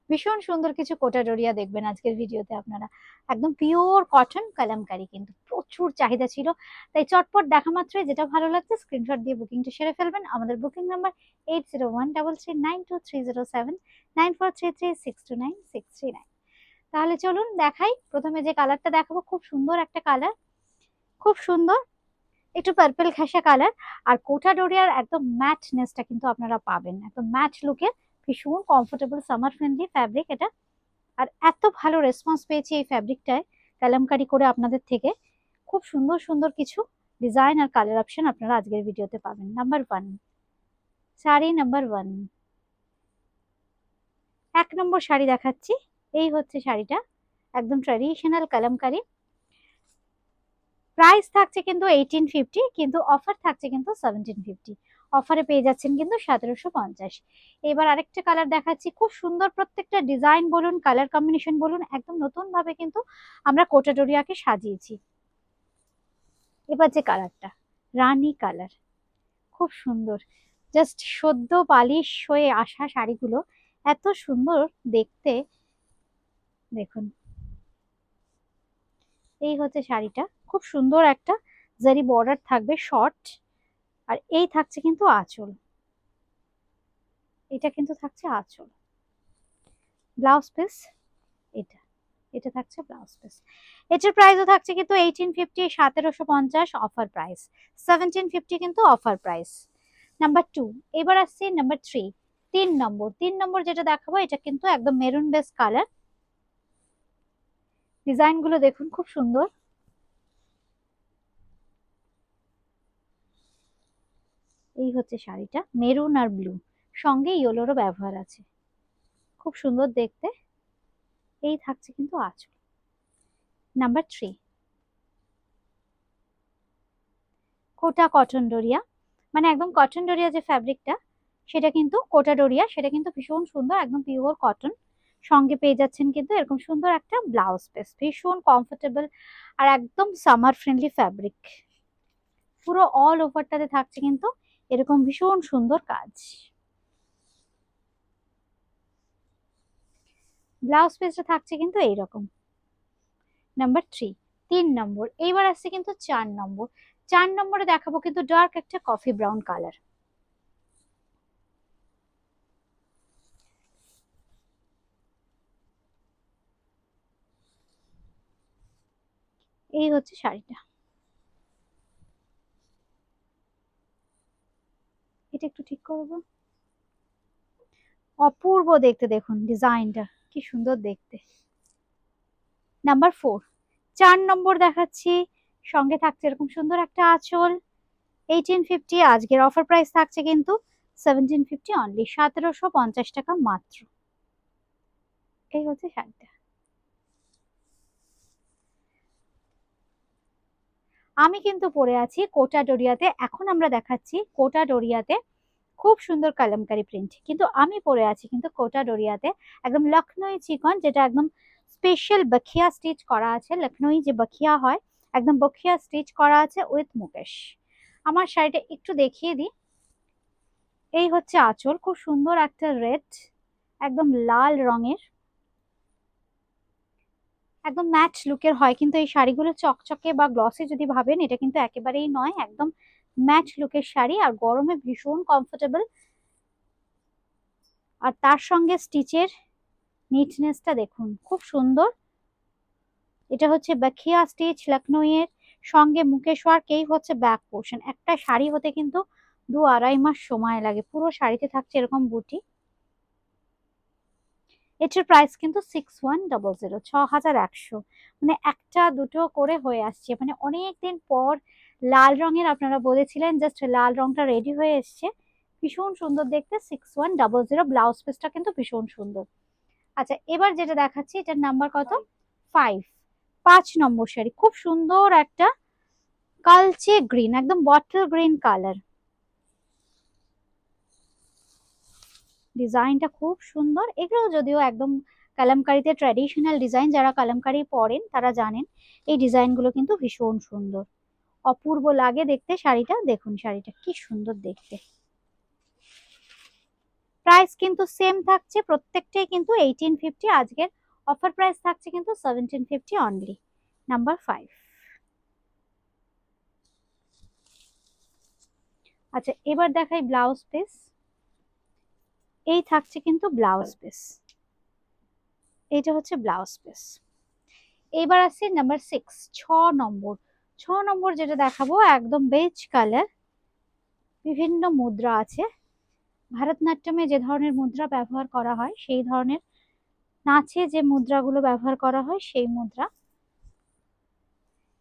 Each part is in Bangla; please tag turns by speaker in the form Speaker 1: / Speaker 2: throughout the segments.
Speaker 1: ভীষণ সুন্দর কিছু কোটা ডোরিয়া দেখবেন আজকের ভিডিওতে আপনারা। একদম পিওর কটন কালামকারী, কিন্তু প্রচুর চাহিদা ছিল, তাই চটপট দেখা মাত্রই যেটা ভালো লাগছে স্ক্রিনশট দিয়ে বুকিংটা সেরে ফেলবেন। আমাদের বুকিং নাম্বার 8013392307 9433629639। তাহলে চলুন দেখাই। প্রথমে যে কালারটা দেখাবো খুব সুন্দর একটা কালার, খুব সুন্দর একটু পার্পল ঘেঁষা কালার। আর কোটা ডোরিয়ার একদম ম্যাটনেসটা কিন্তু আপনারা পাবেন, একদম ম্যাট লুকের, ভীষণ কমফোর্টেবল সামার ফ্রেন্ডলি ফ্যাব্রিক এটা। আর এত ভালো রেসপন্স পেয়েছি এই ফ্যাব্রিকটায় কালামকারি করে আপনাদের থেকে। খুব সুন্দর সুন্দর কিছু ডিজাইন আর কালার অপশন আপনারা আজকের ভিডিওতে পাবেন। নাম্বার 1, শাড়ি নাম্বার 1, 1 নম্বর শাড়ি দেখাচ্ছি। এই হচ্ছে শাড়িটা, একদম ট্র্যাডিশনাল কালামকারি। প্রাইস থাকছে কিন্তু 1850, কিন্তু অফার থাকছে কিন্তু 1750। অফারে পেয়ে যাচ্ছেন কিন্তু 1750। এবার আরেকটা কালার দেখাচ্ছি, খুব সুন্দর প্রত্যেকটা ডিজাইন বলুন, কালার কম্বিনেশন বলুন, একদম নতুন ভাবে কিন্তু আমরা কোটা ডোরিয়াকে সাজিয়েছি। এবার যে কালারটা, রানী কালার, খুব সুন্দর, জাস্ট সদ্য পালিশ হয়ে আসা শাড়িগুলো এত সুন্দর দেখতে। দেখুন, এই হচ্ছে শাড়িটা, খুব সুন্দর একটা জারি বর্ডার থাকবে শর্ট। আর এই থাকছে কিন্তু আঁচল, এটা কিন্তু থাকছে আঁচল। ব্লাউজ পিস এটা, এটা থাকছে ব্লাউজ পিস। এটার প্রাইসও থাকছে কিন্তু 1850, 1750 অফার প্রাইস, 1750 কিন্তু অফার প্রাইস। নাম্বার 2। এবার আসছে নাম্বার 3, 3 নম্বর। 3 নম্বর যেটা দেখাবো এটা কিন্তু একদম মেরুন বেস কালার। ডিজাইন গুলো দেখুন খুব সুন্দর। এই হচ্ছে শাড়িটা, মেরুন আর ব্লু, সঙ্গে ইয়েলোরও ব্যবহার আছে, খুব সুন্দর দেখতে। এই থাকছে কিন্তু আঁচল। নাম্বার 3, কোটা কটন ডোরিয়া, মানে একদম কটন ডোরিয়া যে ফ্যাব্রিকটা সেটা কিন্তু কোটা ডোরিয়া, সেটা কিন্তু ভীষণ সুন্দর, একদম পিওর কটন। সঙ্গে পেয়ে যাচ্ছেন কিন্তু এরকম সুন্দর একটা ব্লাউজ পিস, ভীষণ কমফোর্টেবল আর একদম সামার ফ্রেন্ডলি ফ্যাব্রিক। পুরো অল ওভারটাতে থাকছে কিন্তু এরকম ভীষণ সুন্দর কাজ। ব্লাউজ পিসটা থাকছে কিন্তু এইরকম। নাম্বার 3, 3 নম্বর। এইবার আসছে কিন্তু 4 নম্বর। 4 নম্বরে দেখাবো কিন্তু ডার্ক একটা কফি ব্রাউন কালার। এই হচ্ছে শাড়িটা, এটা একটু ঠিক করবো। অপূর্ব দেখতে, দেখুন ডিজাইনটা কি সুন্দর দেখতে। নাম্বার 4, 4 নম্বর দেখাচ্ছি। সঙ্গে থাকছে এরকম সুন্দর একটা আঁচল। 1850, আজকের অফার প্রাইস থাকছে কিন্তু 1750 অনলি, 1750 টাকা মাত্র। এই হচ্ছে শাড়িটা। আমি কিন্তু পরে আছি কোটা ডোরিয়াতে, এখন আমরা দেখাচ্ছি কোটা ডোরিয়াতে খুব সুন্দর কালামকারী প্রিন্ট, কিন্তু আমি পরে আছি কিন্তু কোটা ডোরিয়াতে একদম লখনৌ চিকন, যেটা একদম স্পেশাল বখিয়া স্টিচ করা আছে। লখনৌ যে বখিয়া হয়, একদম বখিয়া স্টিচ করা আছে উইথ মুকেশ। আমার শাড়িটা একটু দেখিয়ে দিই। এই হচ্ছে আঁচল, খুব সুন্দর একটা রেড, একদম লাল রঙের, একদম ম্যাট লুকের হয় কিন্তু এই শাড়িগুলো। চকচকে বা গ্লসি যদি ভাবেন, এটা কিন্তু একেবারেই নয়, একদম ম্যাট লুকের শাড়ি আর গরমে ভীষণ কমফোর্টেবল। আর তার সঙ্গে স্টিচের নিটনেসটা দেখুন খুব সুন্দর। এটা হচ্ছে বাখিয়া স্টিচ লখনৌ এর, সঙ্গে মুকেশ ওয়ার্ক। এই হচ্ছে ব্যাক পোর্শন। একটা শাড়ি হতে কিন্তু 2-2.5 মাস সময় লাগে। পুরো শাড়িতে থাকছে এরকম বুটি। এটার প্রাইস কিন্তু 6100, 6100। মানে একটা দুটো করে হয়ে আসছে, মানে অনেকদিন পর লাল রঙের আপনারা বলেছিলেন, জাস্ট লাল রংটা রেডি হয়ে এসছে, ভীষণ সুন্দর দেখতে। 6100। ব্লাউজ পিসটা কিন্তু ভীষণ সুন্দর। আচ্ছা, এবার যেটা দেখাচ্ছি এটার নাম্বার কত? 5, 5 নম্বর শাড়ি, খুব সুন্দর একটা কালচে গ্রিন, একদম বটল গ্রিন কালার। ডিজাইনটা খুব সুন্দর। এগুলো যদিও একদম কালামকারীতে ট্র্যাডিশনাল ডিজাইন, যারা কালামকারী পরেন তারা জানেন এই ডিজাইনগুলো কিন্তু ভীষণ সুন্দর, অপূর্ব লাগে দেখতে শাড়িটা। দেখুন শাড়িটা কি সুন্দর দেখতে। প্রাইস কিন্তু সেম থাকছে, প্রত্যেকটাই কিন্তু 1850। আজকের অফার প্রাইস থাকছে কিন্তু 1750 অনলি। নাম্বার 5। আচ্ছা এবার দেখাই ব্লাউজ পিস। এই থাকছে কিন্তু ব্লাউজ পিস, এইটা হচ্ছে ব্লাউজ পিস। এবার আসছে নাম্বার 6, 6 নম্বর। 6 নম্বর যেটা দেখাবো একদম বেজ কালার, বিভিন্ন মুদ্রা আছে। ভারতনাট্যমে যে ধরনের মুদ্রা ব্যবহার করা হয়, সেই ধরনের নাচে যে মুদ্রাগুলো ব্যবহার করা হয় সেই মুদ্রা।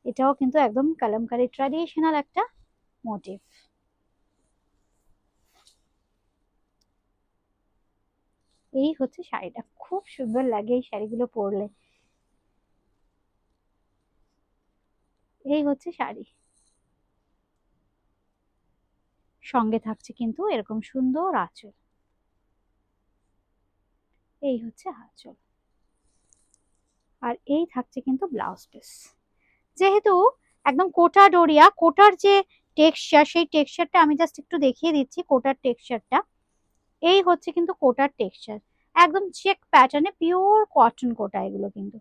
Speaker 1: এটাও কিন্তু একদম কালামকারী ট্র্যাডিশনাল একটা মোটিভ। এই হচ্ছে শাড়িটা, খুব সুন্দর লাগে এই শাড়িগুলো পরলে। এই হচ্ছে শাড়ি, সঙ্গে থাকছে কিন্তু এরকম সুন্দর আঁচল। এই হচ্ছে আঁচল, আর এই থাকছে কিন্তু ব্লাউজ পিস। যেহেতু একদম কোটা ডোরিয়া, কোটার যে টেক্সচার, সেই টেক্সচারটা আমি জাস্ট একটু দেখিয়ে দিচ্ছি। কোটার টেক্সচারটা এই হচ্ছে কিন্তু কোটার টেক্সচার, একদম চেক প্যাটার্নে পিওর কটন কোটা। এগুলো কিন্তু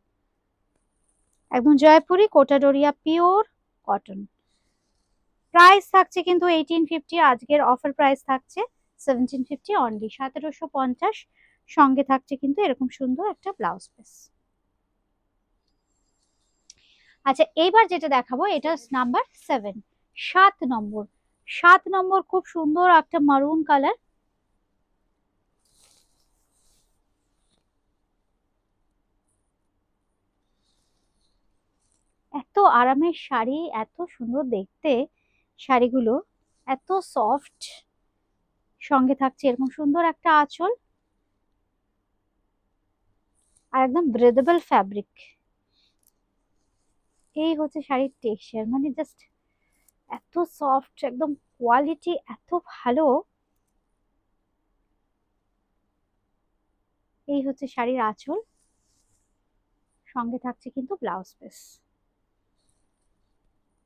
Speaker 1: একদম জয়পুরি কোটা ডোরিয়া পিওর কটন। প্রাইস থাকছে কিন্তু 1850, আজকের অফার প্রাইস থাকছে 1750 অনলি, 1750। সঙ্গে থাকছে কিন্তু এরকম সুন্দর একটা ব্লাউজ পিস। আচ্ছা এইবার যেটা দেখাবো এটা নাম্বার 7, 7 নম্বর। 7 নম্বর খুব সুন্দর একটা মারুন কালার। এত আরামের শাড়ি, এত সুন্দর দেখতে শাড়িগুলো, এত সফট। সঙ্গে থাকছে এরকম সুন্দর একটা আঁচল, আর একদম ব্রেদেবল ফ্যাব্রিক। এই হচ্ছে শাড়ির টেক্সচার, মানে জাস্ট এত সফট, একদম কোয়ালিটি এত ভালো। এই হচ্ছে শাড়ির আঁচল, সঙ্গে থাকছে কিন্তু ব্লাউজ পিস।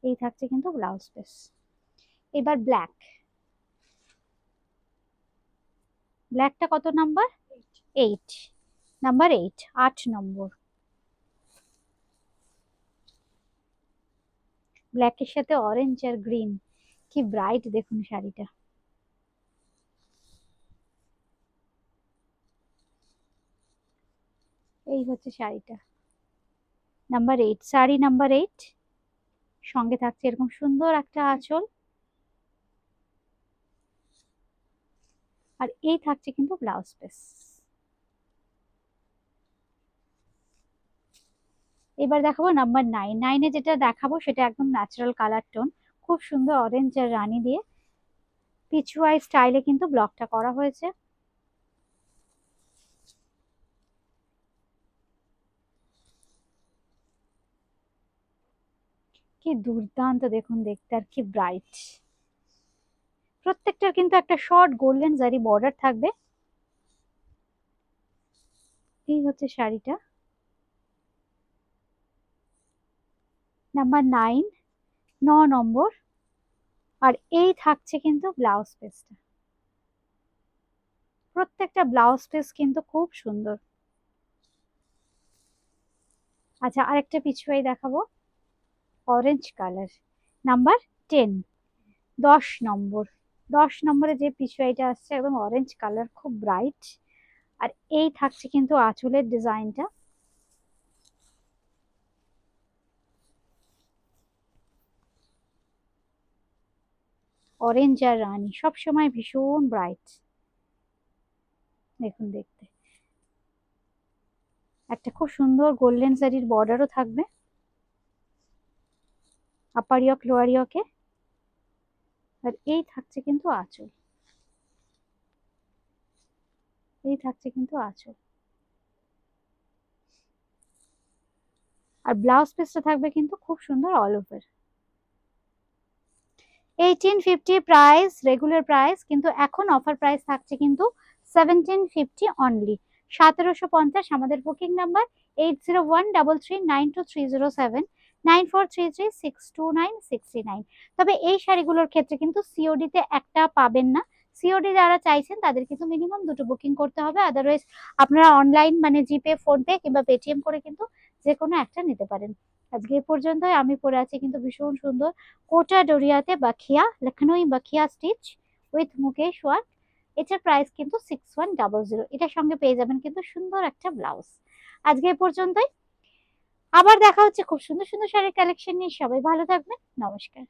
Speaker 1: এই থাকছে কিন্তু ব্লাউজ পিস। এবার ব্ল্যাক। ব্ল্যাকটা কত নাম্বার? 8, নাম্বার 8, 8 নম্বর। ব্ল্যাকের সাথে অরেঞ্জ আর গ্রিন, কি ব্রাইট দেখুন শাড়িটা। এই হচ্ছে শাড়িটা, নাম্বার 8, শাড়ি নাম্বার 8। সঙ্গে থাকছে এরকম সুন্দর একটা আঁচল, আর এই থাকছে কিন্তু ব্লাউজ পিস। এবার দেখাবো নাম্বার 9। 9-এ যেটা দেখাবো সেটা একদম ন্যাচারাল কালার টোন, খুব সুন্দর অরেঞ্জ আর রানী দিয়ে পিচুয়াই স্টাইলে কিন্তু ব্লকটা করা হয়েছে। কি দুর্দান্ত দেখুন দেখতে, আর কি ব্রাইট। প্রত্যেকটার কিন্তু একটা শর্ট গোল্ডেন জারি বর্ডার থাকবে। এই হচ্ছে শাড়িটা, নাম্বার 9, 9 নম্বর। আর এই থাকছে কিন্তু ব্লাউজ পিসটা, প্রত্যেকটা ব্লাউজ পিস কিন্তু খুব সুন্দর। আচ্ছা আরেকটা পিছুয়াই দেখাবো, অরেঞ্জ কালার, নাম্বার 10, 10 নম্বর। 10 নম্বরে যে পিছুয়াইটা আসছে একদম অরেঞ্জ কালার, খুব ব্রাইট। আর এই থাকছে কিন্তু আঁচলের ডিজাইনটা, অরেঞ্জ আর রানী সবসময় ভীষণ ব্রাইট দেখুন দেখতে। একটা খুব সুন্দর গোল্ডেন জারির বর্ডারও থাকবে আপার ইয়ক লোয়ার ইয়কে। আর এই থাকছে কিন্তু আঁচল, এই থাকছে কিন্তু আঁচল। আর ব্লাউজ পিসটা থাকবে কিন্তু খুব সুন্দর all over. 1850 price, regular price, কিন্তু এখন অফার প্রাইস থাকছে কিন্তু 1750 অনলি, 1750। আমাদের বুকিং নাম্বার 8013392307, 9433629639। তবে এই শাড়িগুলোর ক্ষেত্রে কিন্তু সিওডি তে একটা পাবেন না, সিওডি যারা চাইছেন তাদের কিন্তু মিনিমাম 2টো বুকিং করতে হবে, আদারওয়াইজ আপনারা অনলাইন মানে জিপে, ফোনপে কিংবা পেটিএম করে কিন্তু যে কোনো একটা নিতে পারেন। আজকে এ পর্যন্তই। আমি পরে আছি কিন্তু ভীষণ সুন্দর কোটা ডোরিয়াতে বাখিয়া, লখনৌ বাখিয়া স্টিচ উইথ মুকেশ ওয়ার্ক। এটার প্রাইস কিন্তু 6100। এটার সঙ্গে পেয়ে যাবেন কিন্তু সুন্দর একটা ব্লাউজ। আজকে এ পর্যন্তই, আবার দেখা হচ্ছে খুব সুন্দর সুন্দর শাড়ির কালেকশন নিয়ে। সবাই ভালো থাকবেন, নমস্কার।